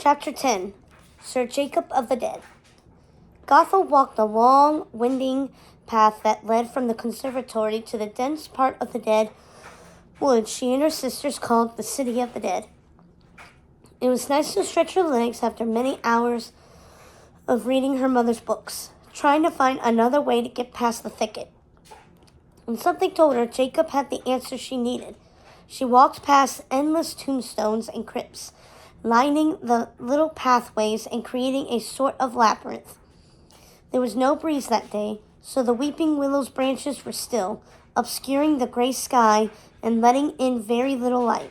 Chapter 10 Sir Jacob of the Dead. Gothel walked a long, winding path that led from the conservatory to the dense part of the dead woods she and her sisters called the City of the Dead. It was nice to stretch her legs after many hours of reading her mother's books, trying to find another way to get past the thicket. And something told her Jacob had the answer she needed. She walked past endless tombstones and crypts, lining the little pathways and creating a sort of labyrinth. There was no breeze that day, so the weeping willow's branches were still, obscuring the gray sky and letting in very little light.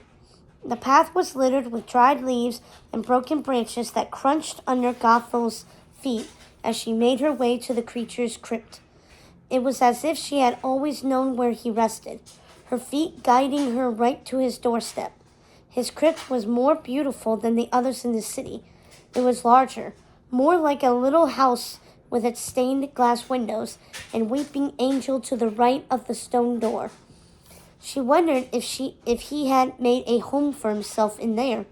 The path was littered with dried leaves and broken branches that crunched under Gothel's feet as she made her way to the creature's crypt. It was as if she had always known where he rested, her feet guiding her right to his doorstep. His crypt was more beautiful than the others in the city. It was larger, more like a little house with its stained glass windows and weeping angel to the right of the stone door. She wondered if he had made a home for himself in there.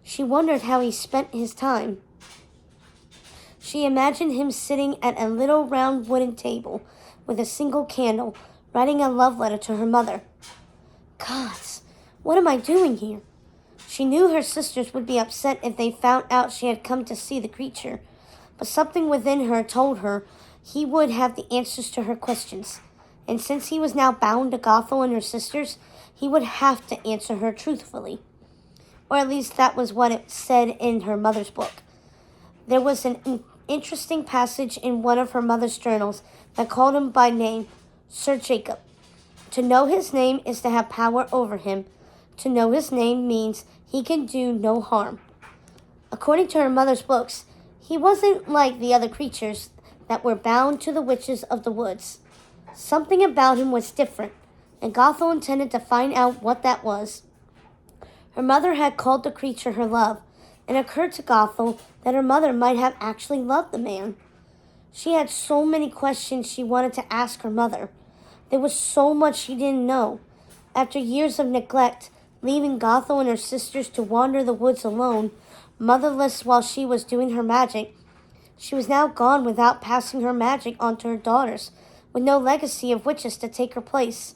She wondered how he spent his time. She imagined him sitting at a little round wooden table with a single candle, writing a love letter to her mother. Gods, what am I doing here? She knew her sisters would be upset if they found out she had come to see the creature, but something within her told her he would have the answers to her questions, and since he was now bound to Gothel and her sisters, he would have to answer her truthfully. Or at least that was what it said in her mother's book. There was an interesting passage in one of her mother's journals that called him by name, Sir Jacob. To know his name is to have power over him. To know his name means he can do no harm. According to her mother's books, he wasn't like the other creatures that were bound to the witches of the woods. Something about him was different, and Gothel intended to find out what that was. Her mother had called the creature her love, and it occurred to Gothel that her mother might have actually loved the man. She had so many questions she wanted to ask her mother. There was so much she didn't know. After years of neglect, leaving Gothel and her sisters to wander the woods alone, motherless while she was doing her magic, she was now gone without passing her magic on to her daughters, with no legacy of witches to take her place.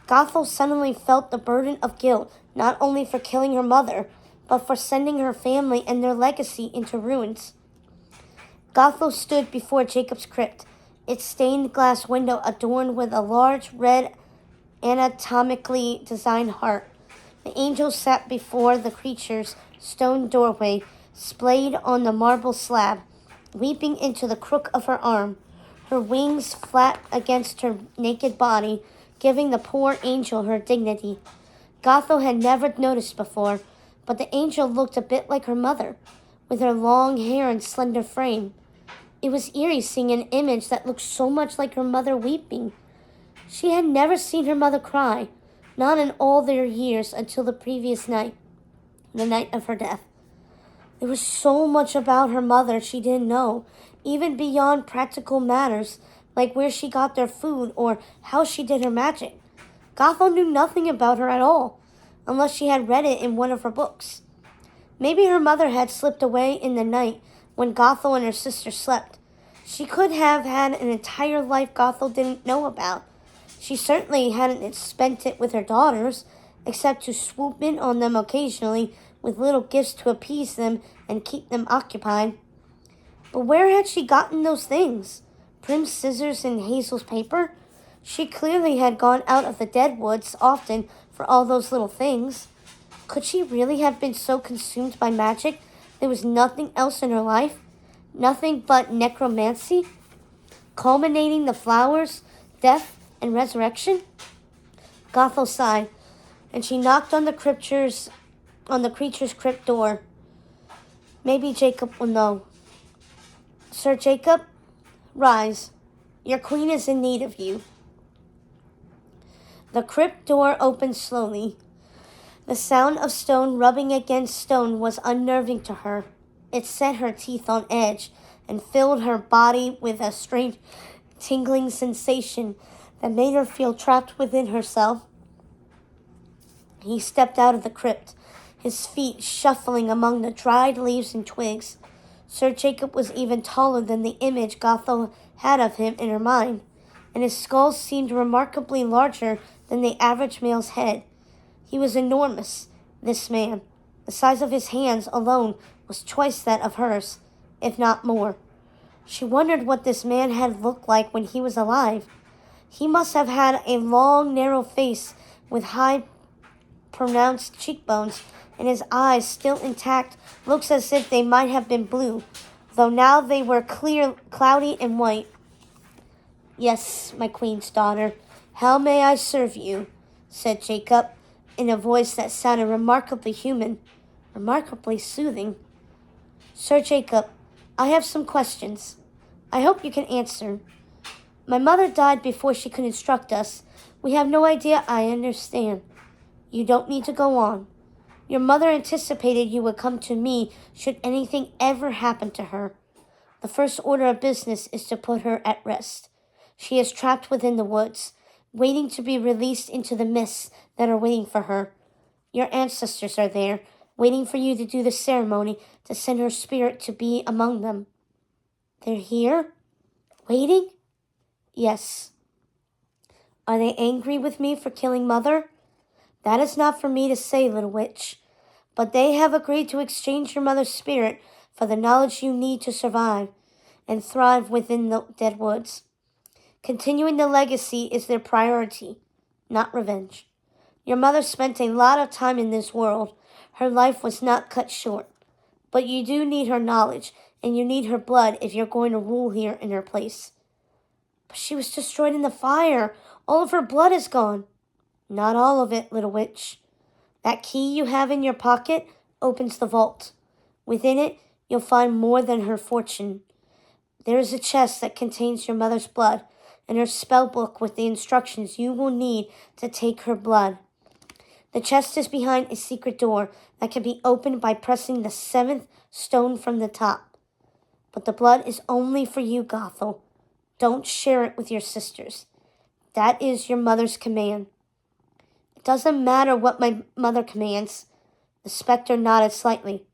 Gothel suddenly felt the burden of guilt, not only for killing her mother, but for sending her family and their legacy into ruins. Gothel stood before Jacob's crypt, its stained glass window adorned with a large red anatomically designed heart. The angel sat before the creature's stone doorway, splayed on the marble slab, weeping into the crook of her arm, her wings flat against her naked body, giving the poor angel her dignity. Gothel had never noticed before, but the angel looked a bit like her mother, with her long hair and slender frame. It was eerie seeing an image that looked so much like her mother weeping. She had never seen her mother cry, not in all their years until the previous night, the night of her death. There was so much about her mother she didn't know, even beyond practical matters like where she got their food or how she did her magic. Gothel knew nothing about her at all, unless she had read it in one of her books. Maybe her mother had slipped away in the night when Gothel and her sister slept. She could have had an entire life Gothel didn't know about. She certainly hadn't spent it with her daughters, except to swoop in on them occasionally with little gifts to appease them and keep them occupied. But where had she gotten those things? Prim's scissors and Hazel's paper? She clearly had gone out of the dead woods often for all those little things. Could she really have been so consumed by magic there was nothing else in her life? Nothing but necromancy? Culminating the flowers, death, and resurrection? Gothel sighed, and she knocked on the creature's crypt door. Maybe Jacob will know. Sir Jacob, rise. Your queen is in need of you. The crypt door opened slowly. The sound of stone rubbing against stone was unnerving to her. It set her teeth on edge and filled her body with a strange tingling sensation that made her feel trapped within herself. He stepped out of the crypt, his feet shuffling among the dried leaves and twigs. Sir Jacob was even taller than the image Gothel had of him in her mind, and his skull seemed remarkably larger than the average male's head. He was enormous, this man. The size of his hands alone was twice that of hers, if not more. She wondered what this man had looked like when he was alive. He must have had a long, narrow face with high, pronounced cheekbones, and his eyes, still intact, looked as if they might have been blue, though now they were clear, cloudy, and white. "Yes, my queen's daughter, how may I serve you?" said Jacob, in a voice that sounded remarkably human, remarkably soothing. "Sir Jacob, I have some questions. I hope you can answer. My mother died before she could instruct us. We have no idea. I understand. You don't need to go on. Your mother anticipated you would come to me should anything ever happen to her. The first order of business is to put her at rest. She is trapped within the woods, waiting to be released into the mists that are waiting for her. Your ancestors are there, waiting for you to do the ceremony to send her spirit to be among them." "They're here? Waiting?" "Yes." "Are they angry with me for killing Mother?" "That is not for me to say, little witch. But they have agreed to exchange your mother's spirit for the knowledge you need to survive and thrive within the dead woods. Continuing the legacy is their priority, not revenge. Your mother spent a lot of time in this world. Her life was not cut short. But you do need her knowledge, and you need her blood if you're going to rule here in her place." "But she was destroyed in the fire. All of her blood is gone." "Not all of it, little witch. That key you have in your pocket opens the vault. Within it, you'll find more than her fortune. There is a chest that contains your mother's blood, and her spell book with the instructions you will need to take her blood. The chest is behind a secret door that can be opened by pressing the 7th stone from the top. But the blood is only for you, Gothel. Don't share it with your sisters. That is your mother's command." "It doesn't matter what my mother commands." The specter nodded slightly.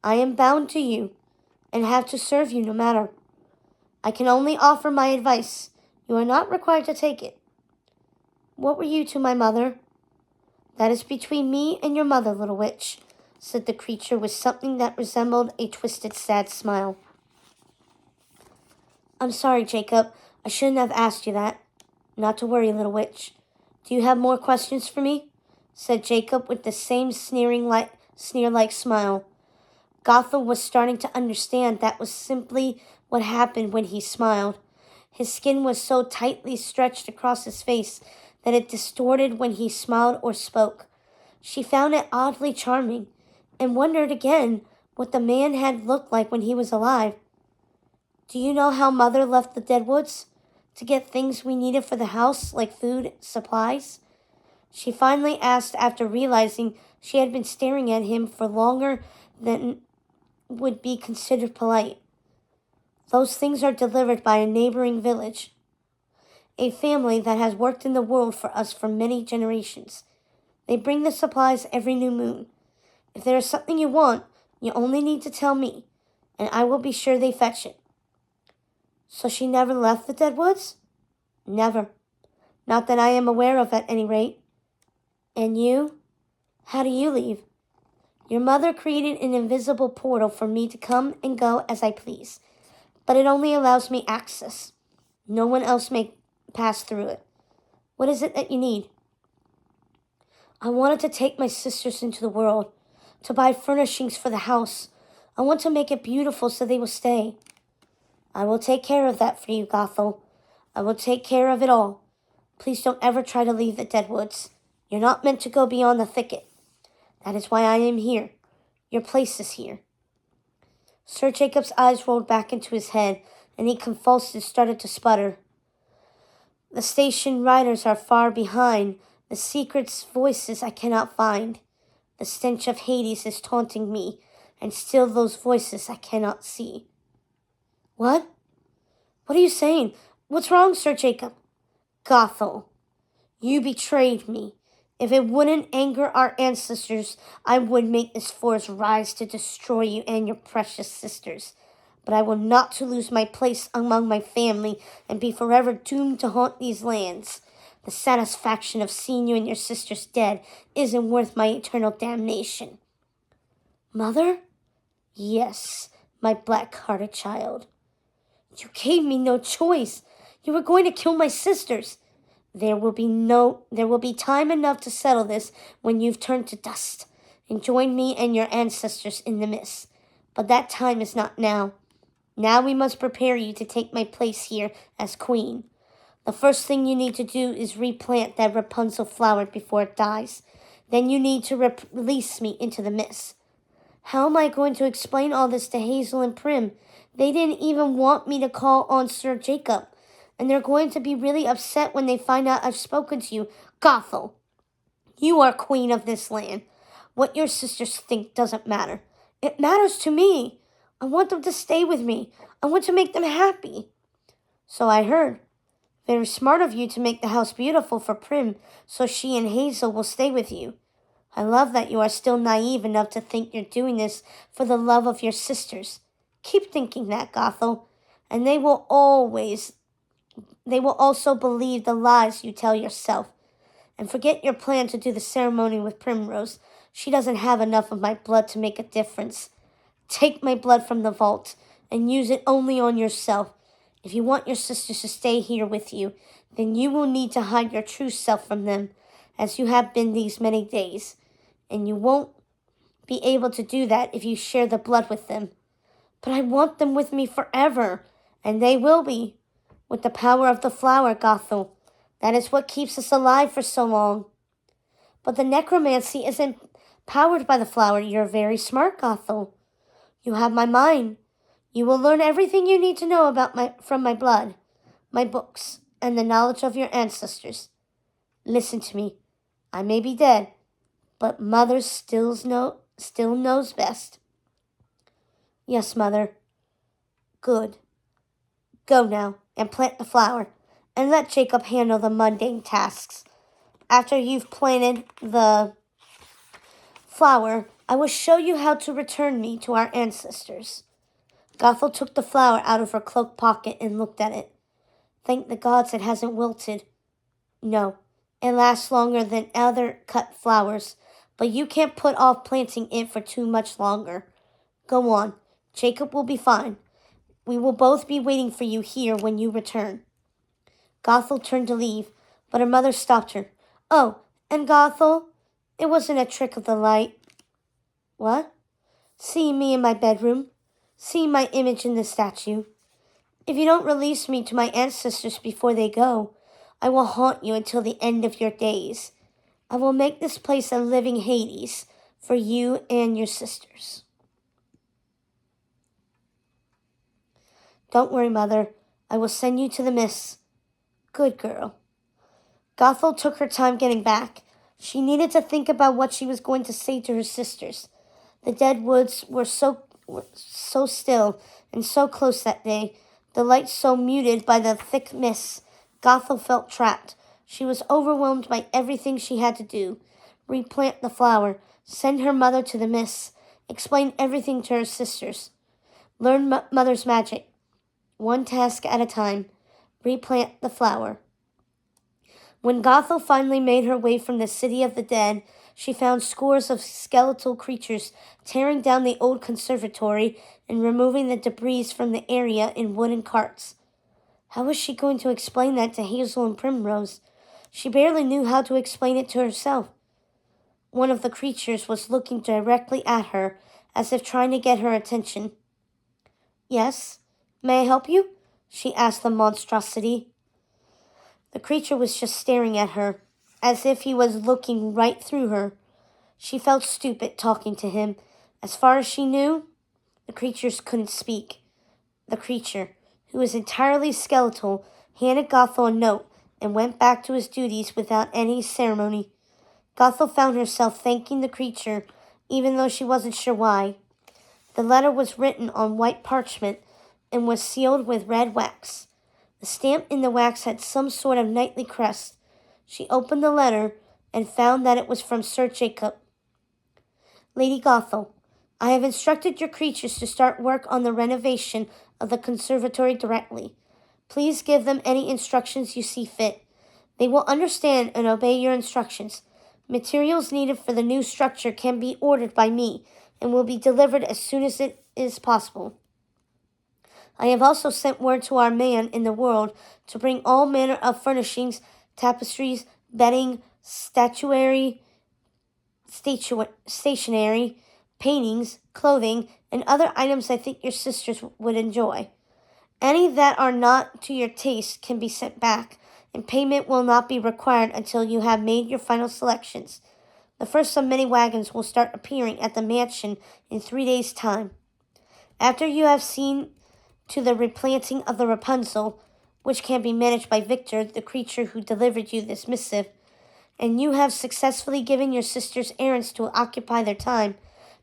"I am bound to you and have to serve you no matter. I can only offer my advice. You are not required to take it." "What were you to my mother?" "That is between me and your mother, little witch," said the creature with something that resembled a twisted, sad smile. "I'm sorry, Jacob. I shouldn't have asked you that." "Not to worry, little witch. Do you have more questions for me?" said Jacob with the same sneer-like smile. Gothel was starting to understand that was simply what happened when he smiled. His skin was so tightly stretched across his face that it distorted when he smiled or spoke. She found it oddly charming, and wondered again what the man had looked like when he was alive. "Do you know how Mother left the Deadwoods? To get things we needed for the house, like food, supplies?" She finally asked after realizing she had been staring at him for longer than would be considered polite. "Those things are delivered by a neighboring village, a family that has worked in the world for us for many generations. They bring the supplies every new moon. If there is something you want, you only need to tell me, and I will be sure they fetch it." "So she never left the Deadwoods?" "Never. Not that I am aware of, at any rate." "And you? How do you leave?" "Your mother created an invisible portal for me to come and go as I please, but it only allows me access. No one else may pass through it. What is it that you need?" "I wanted to take my sisters into the world, to buy furnishings for the house. I want to make it beautiful so they will stay." "I will take care of that for you, Gothel. I will take care of it all. Please don't ever try to leave the Deadwoods. You're not meant to go beyond the thicket. That is why I am here. Your place is here." Sir Jacob's eyes rolled back into his head, and he convulsed and started to sputter. "The station riders are far behind. The secret's voices I cannot find. The stench of Hades is taunting me, and still those voices I cannot see." "What? What are you saying? What's wrong, Sir Jacob?" "Gothel, you betrayed me, If it wouldn't anger our ancestors, I would make this forest rise to destroy you and your precious sisters. But I will not to lose my place among my family and be forever doomed to haunt these lands. The satisfaction of seeing you and your sisters dead isn't worth my eternal damnation. Mother? Yes, my black-hearted child. You gave me no choice. You were going to kill my sisters. There will be time enough to settle this when you've turned to dust and joined me and your ancestors in the mist. But that time is not now. Now we must prepare you to take my place here as queen. The first thing you need to do is replant that Rapunzel flower before it dies. Then you need to release me into the mist. How am I going to explain all this to Hazel and Prim? They didn't even want me to call on Sir Jacob. And they're going to be really upset when they find out I've spoken to you. Gothel, you are queen of this land. What your sisters think doesn't matter. It matters to me. I want them to stay with me. I want to make them happy. So I heard. Very smart of you to make the house beautiful for Prim, so she and Hazel will stay with you. I love that you are still naive enough to think you're doing this for the love of your sisters. Keep thinking that, Gothel, and they will also believe the lies you tell yourself. And forget your plan to do the ceremony with Primrose. She doesn't have enough of my blood to make a difference. Take my blood from the vault and use it only on yourself. If you want your sisters to stay here with you, then you will need to hide your true self from them, as you have been these many days. And you won't be able to do that if you share the blood with them. But I want them with me forever, and they will be. With the power of the flower, Gothel. That is what keeps us alive for so long. But the necromancy isn't powered by the flower. You're very smart, Gothel. You have my mind. You will learn everything you need to know from my blood, my books, and the knowledge of your ancestors. Listen to me. I may be dead, but Mother still knows best. Yes, Mother. Good. Go now and plant the flower, and let Jacob handle the mundane tasks. After you've planted the flower, I will show you how to return me to our ancestors. Gothel took the flower out of her cloak pocket and looked at it. Thank the gods it hasn't wilted. No, it lasts longer than other cut flowers, but you can't put off planting it for too much longer. Go on. Jacob will be fine. We will both be waiting for you here when you return. Gothel turned to leave, but her mother stopped her. Oh, and Gothel, it wasn't a trick of the light. What? See me in my bedroom? See my image in the statue? If you don't release me to my ancestors before they go, I will haunt you until the end of your days. I will make this place a living Hades for you and your sisters. Don't worry, Mother. I will send you to the mists. Good girl. Gothel took her time getting back. She needed to think about what she was going to say to her sisters. The dead woods were so still and so close that day, the light so muted by the thick mists. Gothel felt trapped. She was overwhelmed by everything she had to do. Replant the flower, send her mother to the mists, explain everything to her sisters. Learn Mother's magic. One task at a time. Replant the flower. When Gothel finally made her way from the city of the dead, she found scores of skeletal creatures tearing down the old conservatory and removing the debris from the area in wooden carts. How was she going to explain that to Hazel and Primrose? She barely knew how to explain it to herself. One of the creatures was looking directly at her, as if trying to get her attention. Yes? May I help you? She asked the monstrosity. The creature was just staring at her, as if he was looking right through her. She felt stupid talking to him. As far as she knew, the creatures couldn't speak. The creature, who was entirely skeletal, handed Gothel a note and went back to his duties without any ceremony. Gothel found herself thanking the creature, even though she wasn't sure why. The letter was written on white parchment and was sealed with red wax. The stamp in the wax had some sort of knightly crest. She opened the letter, and found that it was from Sir Jacob. Lady Gothel, I have instructed your creatures to start work on the renovation of the conservatory directly. Please give them any instructions you see fit. They will understand and obey your instructions. Materials needed for the new structure can be ordered by me and will be delivered as soon as it is possible. I have also sent word to our man in the world to bring all manner of furnishings, tapestries, bedding, stationery, paintings, clothing, and other items I think your sisters would enjoy. Any that are not to your taste can be sent back, and payment will not be required until you have made your final selections. The first of many wagons will start appearing at the mansion in 3 days' time. After you have seen to the replanting of the Rapunzel, which can be managed by Victor, the creature who delivered you this missive, and you have successfully given your sisters errands to occupy their time,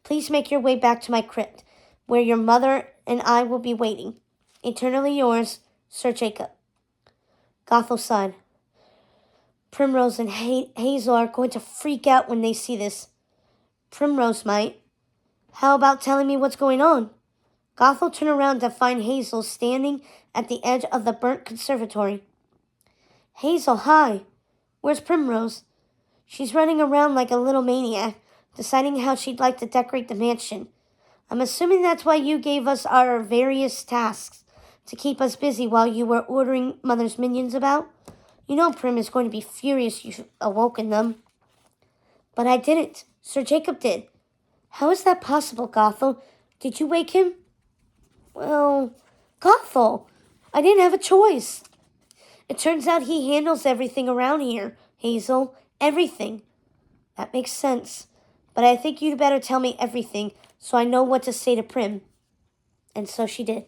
please make your way back to my crypt, where your mother and I will be waiting. Eternally yours, Sir Jacob. Gothel sighed. Primrose and Hazel are going to freak out when they see this. Primrose might. How about telling me what's going on? Gothel turned around to find Hazel standing at the edge of the burnt conservatory. Hazel, hi. Where's Primrose? She's running around like a little maniac, deciding how she'd like to decorate the mansion. I'm assuming that's why you gave us our various tasks, to keep us busy while you were ordering Mother's minions about. You know Prim is going to be furious you've awoken them. But I didn't. Sir Jacob did. How is that possible, Gothel? Did you wake him? Well, Gothel, I didn't have a choice. It turns out he handles everything around here, Hazel. Everything. That makes sense. But I think you'd better tell me everything so I know what to say to Prim. And so she did.